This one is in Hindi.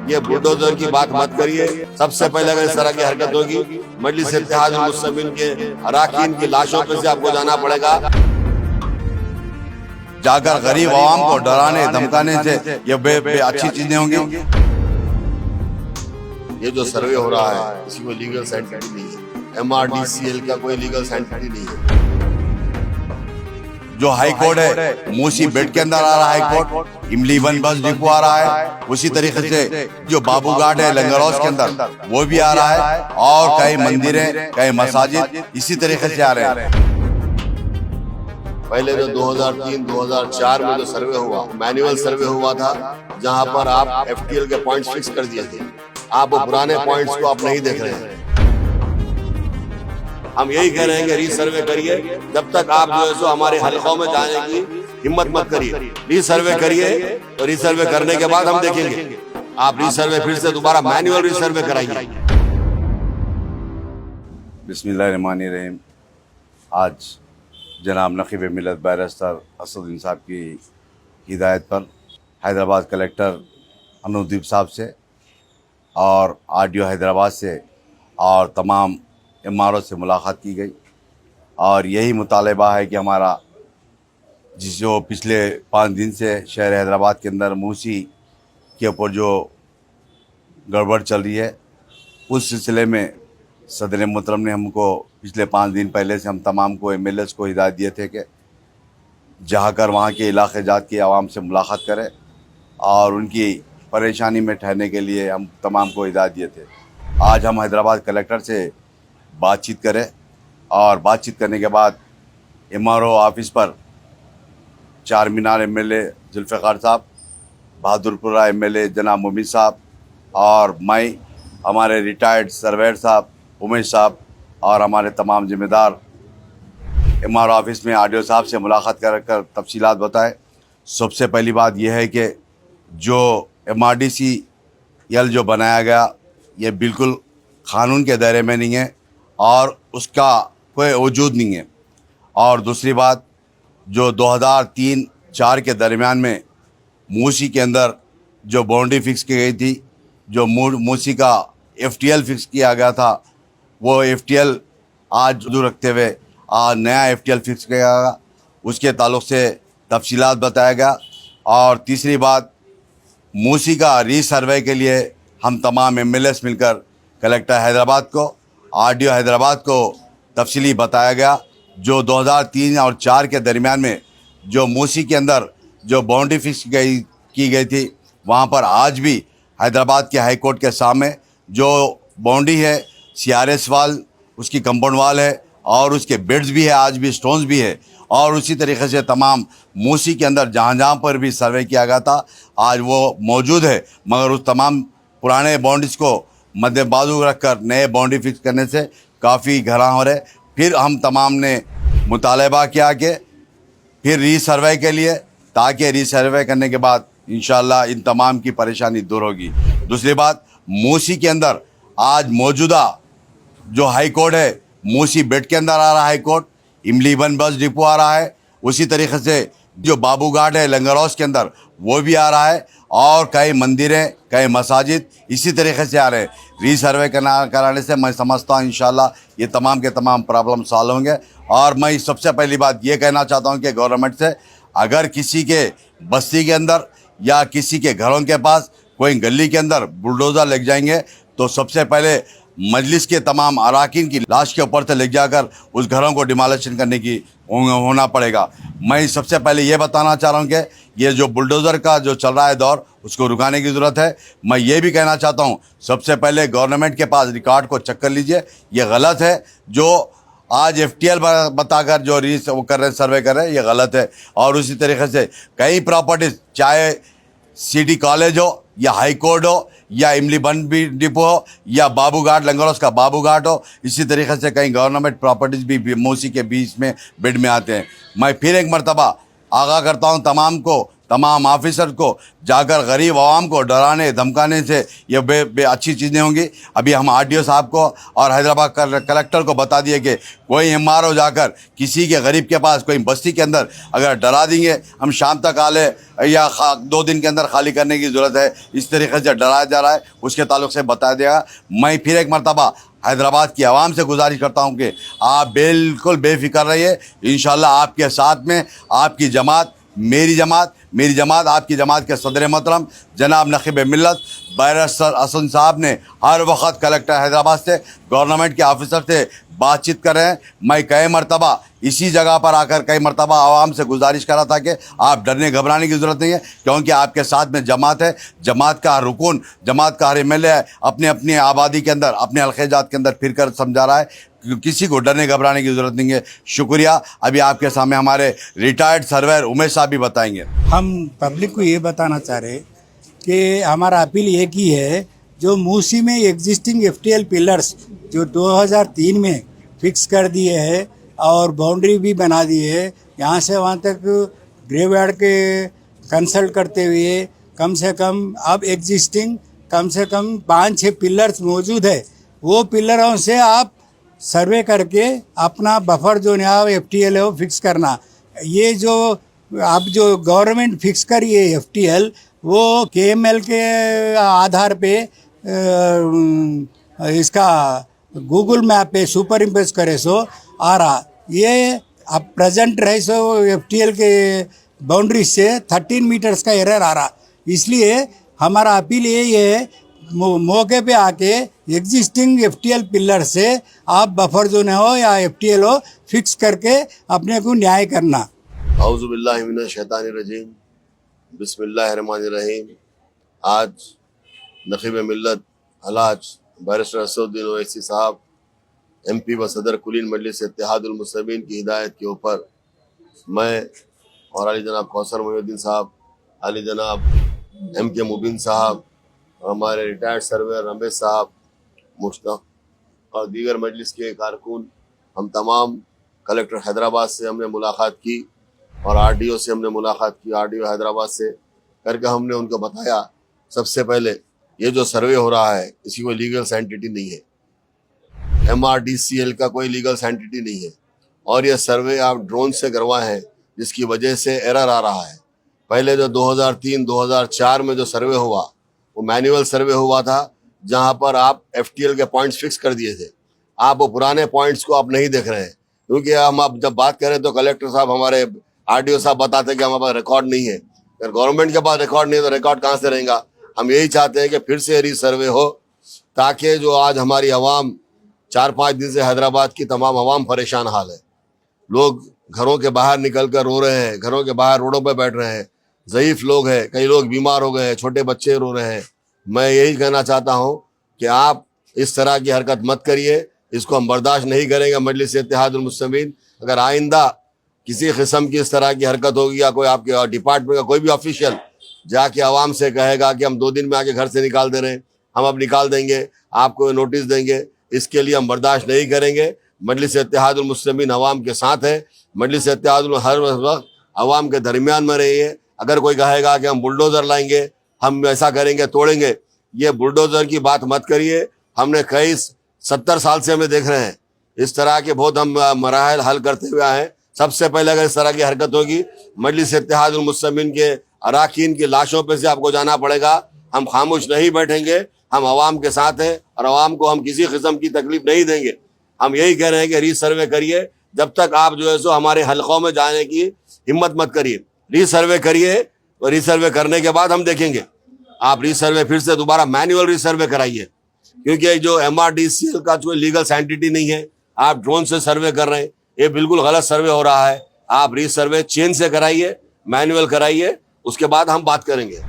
ये बुलडोजर की बात मत करिए। सबसे पहले अगर इस तरह की हरकत होगी मजलिस इत्तेहादुल मुस्लिमीन के अराकीन की लाशों पे से आपको जाना पड़ेगा। जाकर गरीब आवाम को डराने धमकाने से ये अच्छी चीजें होंगी। ये जो सर्वे हो रहा है इसकी कोई लीगल साइंटिफिक नहीं है, MRDCL का कोई लीगल साइंटिफिक नहीं है। जो हाई कोर्ट है मूसी बेड के अंदर आ रहा है हाई कोर्ट, इमली वन बस डिपो आ रहा है, उसी तरीके से जो बाबू घाट है लंगर हाउस के अंदर वो भी आ रहा है, और कई मंदिरें कई मसाजिद इसी तरीके से आ रहे हैं। पहले जो 2003-2004 में जो सर्वे हुआ मैनुअल सर्वे हुआ था, जहां पर आप FTL के पॉइंट्स फिक्स कर दिए थे, आप वो पुराने पॉइंट्स को आप नहीं देख रहे हैं। हम यही कह रहे हैं कि रीसर्वे करिए। जब तक आप जो है सो हमारे हलकों में जाने की हिम्मत मत करिए, रीसर्वे करिए। तो रीसर्वे करने के बाद हम देखेंगे, आप रीसर्वे फिर से दोबारा मैनुअल रीसर्वे कराइए। बिस्मिल्लाहिर्रहमानिर्रहीम। आज जनाब नकीब मिलत बैरिस्टर असदुद्दीन साहब की हिदायत पर हैदराबाद कलेक्टर अनुदीप साहब से और RDO हैदराबाद से और तमाम MRO से मुलाकात की गई, और यही मुतालबा है कि हमारा जो पिछले 5 दिन से शहर हैदराबाद के अंदर मूसी के ऊपर जो गड़बड़ चल रही है, उस सिलसिले में सदर मोहतरम ने हमको पिछले 5 दिन पहले से हम तमाम को MLAs को हिदायत दिए थे कि जाकर वहाँ के इलाके जात की आवाम से मुलाकात करें और उनकी परेशानी में ठहरने के लिए हम तमाम को हिदायत दिए थे। आज हम हैदराबाद कलेक्टर से बातचीत करें, और बातचीत करने के बाद MRO ऑफिस पर चार मीनार MLA जुल्फ़िकार साहब, बहादुरपुरा MLA जनाब मुमिन साहब, और मैं, हमारे रिटायर्ड सर्वेयर साहब उमेश साहब, और हमारे तमाम जिम्मेदार MRO ऑफिस में RDO साहब से मुलाकात कर तफसीलात बताए। सबसे पहली बात यह है कि जो MRDCL जो बनाया गया ये बिल्कुल क़ानून के दायरे में नहीं है और उसका कोई वजूद नहीं है। और दूसरी बात, जो 2003-04 के दरमियान में मूसी के अंदर जो बाउंड्री फिक्स की गई थी, जो मूसी का FTL फिक्स किया गया था, वो FTL आज जो रखते हुए आज नया FTL फिक्स किया गया, उसके ताल्लुक़ से तफसीलात बताया गया। और तीसरी बात, मूसी का रीसर्वे के लिए हम तमाम MLAs मिलकर कलेक्टर हैदराबाद को RDO हैदराबाद को तफसीली बताया गया। जो 2003 और 4 के दरमियान में जो मूसी के अंदर जो बाउंड्री फिक्स की गई थी, वहाँ पर आज भी हैदराबाद के हाई कोर्ट के सामने जो बाउंड्री है, CRS वाल उसकी कंपाउंड वाल है, और उसके बेड्स भी है, आज भी स्टोन्स भी है, और उसी तरीके से तमाम मूसी के अंदर जहाँ जहाँ पर भी सर्वे किया गया था आज वो मौजूद है। मगर उस तमाम पुराने बाउंड्रीज को मद्देबाजू रख कर नए बाउंड्री फिक्स करने से काफ़ी घरा हो रहे। फिर हम तमाम ने मुतालबा किया कि फिर रीसर्वे के लिए, ताकि रीसर्वे करने के बाद इंशाअल्लाह इन तमाम की परेशानी दूर होगी। दूसरी बात, मूसी के अंदर आज मौजूदा जो हाई कोर्ट है मूसी बेड के अंदर आ रहा है हाई कोर्ट, इमली वन बस डिपो आ रहा है, उसी तरीके से जो बाबू घाट है लंगर हाउस के अंदर वो भी आ रहा है, और कई मंदिरें कई मसाजिद इसी तरीके से आ रहे हैं। रीसर्वे कराने से मैं समझता हूँ इंशाल्लाह ये तमाम के तमाम प्रॉब्लम सॉल्व होंगे। और मैं सबसे पहली बात ये कहना चाहता हूँ कि गवर्नमेंट से, अगर किसी के बस्ती के अंदर या किसी के घरों के पास कोई गली के अंदर बुलडोज़र लग जाएंगे तो सबसे पहले मजलिस के तमाम अराकीन की लाश के ऊपर से ले जाकर उस घरों को डिमोलिशन करने की होना पड़ेगा। मैं सबसे पहले ये बताना चाह रहा हूँ कि ये जो बुलडोज़र का जो चल रहा है दौर, उसको रुकाने की ज़रूरत है। मैं ये भी कहना चाहता हूँ, सबसे पहले गवर्नमेंट के पास रिकॉर्ड को चेक कर लीजिए। ये गलत है जो आज FTL बताकर जो वो कर रहे हैं, सर्वे कर रहे हैं, ये गलत है। और उसी तरीके से कई प्रॉपर्टीज़, चाहे सिटी कॉलेज हो या हाई कोर्ट हो या इमली बन डिपो हो या बाबू घाट लंगर हाउस का बाबू घाट हो, इसी तरीके से कई गवर्नमेंट प्रॉपर्टीज़ भी मूसी के बीच में बेड में आते हैं। मैं फिर एक मरतबा आगाह करता हूं तमाम को तमाम ऑफिसर को जाकर गरीब आवाम को डराने धमकाने से ये बे अच्छी चीज़ें होंगी। अभी हम आरडीओ साहब को और हैदराबाद कलेक्टर को बता दिए कि कोई एमआरओ जाकर किसी के गरीब के पास कोई बस्ती के अंदर अगर डरा देंगे हम शाम तक आले या 2 दिन के अंदर खाली करने की ज़रूरत है, इस तरीके से डराया जा रहा है, उसके ताल्लुक से बताया देगा। मैं फिर एक मरतबा हैदराबाद की आवाम से गुजारिश करता हूं कि आप बिल्कुल बेफिक्र रहिए। इंशाल्लाह आपके साथ में आपकी जमात, मेरी जमात आपकी जमात के सदर मोहतरम जनाब नखीब मिल्लत बैरिस्टर हसन साहब ने हर वक्त कलेक्टर हैदराबाद से, गवर्नमेंट के ऑफिसर से बातचीत कर रहे हैं। मैं कई मरतबा इसी जगह पर आकर कई मरतबा आवाम से गुजारिश करा था कि आप डरने घबराने की ज़रूरत नहीं है, क्योंकि आपके साथ में जमात है। जमात का हर रुकन, जमात का हर एमएलए अपने अपनी आबादी के अंदर, अपने अलखेजात के अंदर फिर कर समझा रहा है, किसी को डरने घबराने की ज़रूरत नहीं है। शुक्रिया। अभी आपके सामने हमारे रिटायर्ड सर्वेयर उमेश साहब भी बताएंगे। हम पब्लिक को ये बताना चाह रहे कि हमारा अपील एक ही है, जो मूसी में एग्जिस्टिंग एफटीएल पिलर्स जो 2003 में फिक्स कर दिए हैं और बाउंड्री भी बना दी है, यहाँ से वहाँ तक ग्रेवयार्ड के कंसल्ट करते हुए कम से कम अब एग्जिस्टिंग कम से कम 5-6 पिलर्स मौजूद है। वो पिलरों से आप सर्वे करके अपना बफर जो है एफटीएल है वो फिक्स करना। ये जो अब जो गवर्नमेंट फिक्स करी है एफटीएल, वो केएमएल के आधार पे इसका गूगल मैप पे सुपर इम्पोज करे सो आ रहा। ये अब प्रेजेंट रहे सो एफटीएल के बाउंड्री से 13 मीटर्स का एरर आ रहा। इसलिए हमारा अपील यही है, मौके पे आके एग्जिस्टिंग एफटीएल पिलर से आप बफर जोन हो या एफटीएल हो फिक्स करके अपने को न्याय करना। औज़ु बिल्लाहि मिनश शैतानिर रजीम, बिस्मिल्लाहिर्रहमानिर रहीम। आज नखीब मिल्लत अलाज बैरिस्टर असदुद्दीन ओवैसी साहब एमपी व सदर कुलीन मजलिस इत्तेहादुल मुस्लिमीन की हिदायत के ऊपर मैं और अली जनाब कौसर मोहिउद्दीन साहब, अली जनाब एमके मुबीन साहब, हमारे रिटायर्ड सर्वेयर रमेश साहब, मुश्ताक और दीगर मजलिस के कारकुन, हम तमाम कलेक्टर हैदराबाद से हमने मुलाकात की और आरडीओ से हमने मुलाकात की। आरडीओ हैदराबाद से करके हमने उनको बताया, सबसे पहले ये जो सर्वे हो रहा है इसकी कोई लीगल सैंटिटी नहीं है, MRDCL का कोई लीगल सैंटिटी नहीं है, और ये सर्वे आप ड्रोन से करवाए हैं जिसकी वजह से एरर आ रहा है। पहले जो 2003-2004 में जो सर्वे हुआ वो मैनुअल सर्वे हुआ था, जहां पर आप एफटीएल के पॉइंट्स फिक्स कर दिए थे। आप वो पुराने पॉइंट्स को आप नहीं देख रहे हैं, क्योंकि हम अब जब बात करें तो कलेक्टर साहब, हमारे आरडीओ साहब बताते हैं कि हमारे पास रिकॉर्ड नहीं है। अगर गवर्नमेंट के पास रिकॉर्ड नहीं है तो रिकॉर्ड कहाँ से रहेगा। हम यही चाहते हैं कि फिर से रीसर्वे हो, ताकि जो आज हमारी आवाम 4-5 दिन से हैदराबाद की तमाम आवाम परेशान हाल है। लोग घरों के बाहर निकल कर रो रहे हैं, घरों के बाहर रोडों पर बैठ रहे हैं, ज़ईफ़ लोग हैं, कई लोग बीमार हो गए हैं, छोटे बच्चे रो रहे हैं। मैं यही कहना चाहता हूं कि आप इस तरह की हरकत मत करिए, इसको हम बर्दाश्त नहीं करेंगे। मजलिस इत्तेहादुल मुस्लिमीन, अगर आइंदा किसी किस्म की इस तरह की हरकत होगी या कोई आपके डिपार्टमेंट का कोई भी ऑफिशियल जाके आवाम से कहेगा कि हम 2 दिन में आके घर से निकाल दे रहे हैं, हम अब निकाल देंगे, आपको नोटिस देंगे, इसके लिए हम बर्दाश्त नहीं करेंगे। मजलिस इत्तेहादुल मुस्लिमीन अवाम के साथ है। मजलिस इत्तेहादुल हर वक्त अवाम के दरमियान में रही है। अगर कोई कहेगा कि हम बुलडोज़र लाएंगे, हम ऐसा करेंगे, तोड़ेंगे, ये बुलडोज़र की बात मत करिए। हमने कई 70 साल से हमें देख रहे हैं, इस तरह के बहुत हम मराहल हल करते हुए आए हैं। सबसे पहले अगर इस तरह की हरकत होगी, मजलिस इत्तेहादुल मुस्लिमीन के अराकीन की लाशों पे से आपको जाना पड़ेगा। हम खामोश नहीं बैठेंगे, हम आवाम के साथ हैं और आवाम को हम किसी किस्म की तकलीफ नहीं देंगे। हम यही कह रहे हैं कि रीसर्वे करिए, जब तक आप जो है सो हमारे हलकों में जाने की हिम्मत मत करिए। रीसर्वे करिए, और रीसर्वे करने के बाद हम देखेंगे। आप रीसर्वे फिर से दोबारा मैनुअल रीसर्वे कराइए, क्योंकि जो MRDCL का कोई लीगल सैंटिटी नहीं है, आप ड्रोन से सर्वे कर रहे हैं, ये बिल्कुल गलत सर्वे हो रहा है। आप रीसर्वे चेन से कराइए, मैनुअल कराइए, उसके बाद हम बात करेंगे।